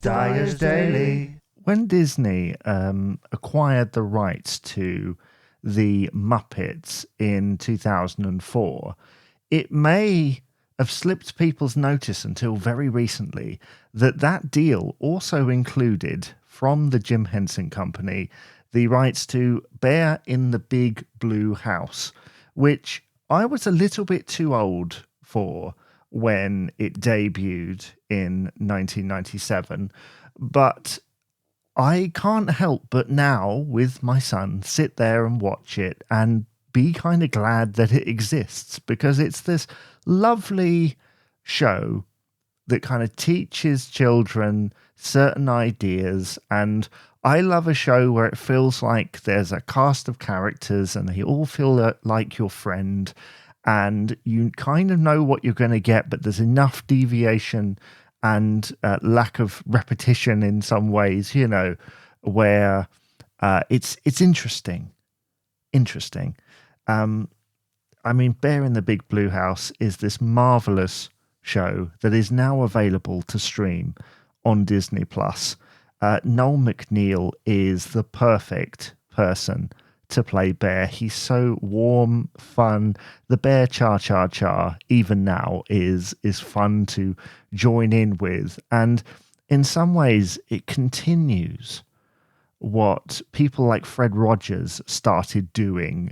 Dyer's Daily. When Disney acquired the rights to the Muppets in 2004, it may have slipped people's notice until very recently that that deal also included, from the Jim Henson Company, the rights to Bear in the Big Blue House, which I was a little bit too old for when it debuted in 1997. But I can't help but now, with my son, sit there and watch it and be kind of glad that it exists, because it's this lovely show that kind of teaches children certain ideas. And I love a show where it feels like there's a cast of characters and they all feel like your friend, and you kind of know what you're going to get, but there's enough deviation and lack of repetition in some ways, where it's interesting. Bear in the Big Blue House is this marvelous show that is now available to stream on Disney Plus. Noel McNeil is the perfect person to play Bear. He's so warm, fun. The Bear cha-cha-cha, even now, is fun to join in with. And in some ways, it continues what people like Fred Rogers started doing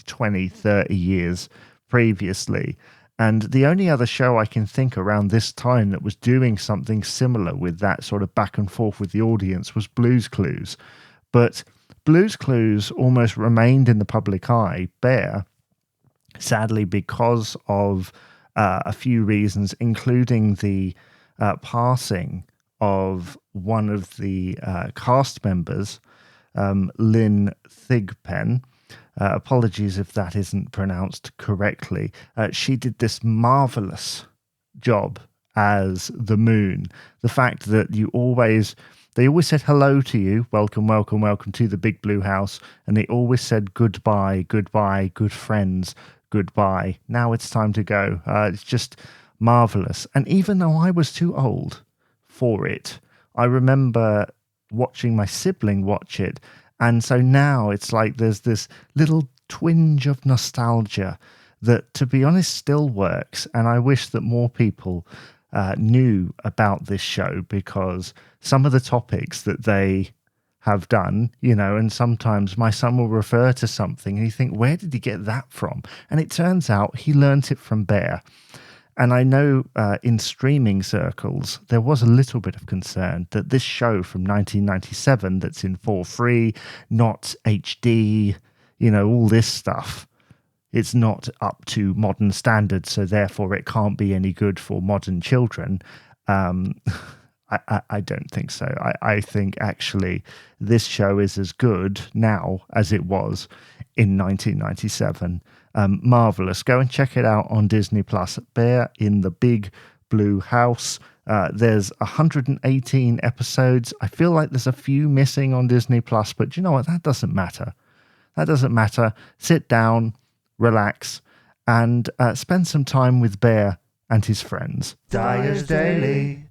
20, 30 years previously. And the only other show I can think around this time that was doing something similar with that sort of back and forth with the audience was Blue's Clues. But Blue's Clues almost remained in the public eye. Bear, sadly, because of a few reasons, including the passing of one of the cast members, Lynn Thigpen. Apologies if that isn't pronounced correctly. She did this marvelous job as the Moon. The fact that they always said hello to you, welcome, welcome, welcome to the Big Blue House, and they always said goodbye, goodbye, good friends, goodbye. Now it's time to go. It's just marvelous. And even though I was too old for it, I remember watching my sibling watch it. And so now it's like there's this little twinge of nostalgia that, to be honest, still works. And I wish that more people knew about this show, because some of the topics that they have done, and sometimes my son will refer to something and you think, where did he get that from? And it turns out he learnt it from Bear. And I know in streaming circles, there was a little bit of concern that this show from 1997 that's in 4:3, not HD, all this stuff, it's not up to modern standards, so therefore it can't be any good for modern children. I don't think so. I think actually this show is as good now as it was in 1997. Marvelous. Go and check it out on Disney Plus. Bear in the Big Blue House. There's 118 episodes. I feel like there's a few missing on Disney Plus, but you know what? That doesn't matter. Sit down, relax, and spend some time with Bear and his friends. Dyer's Daily.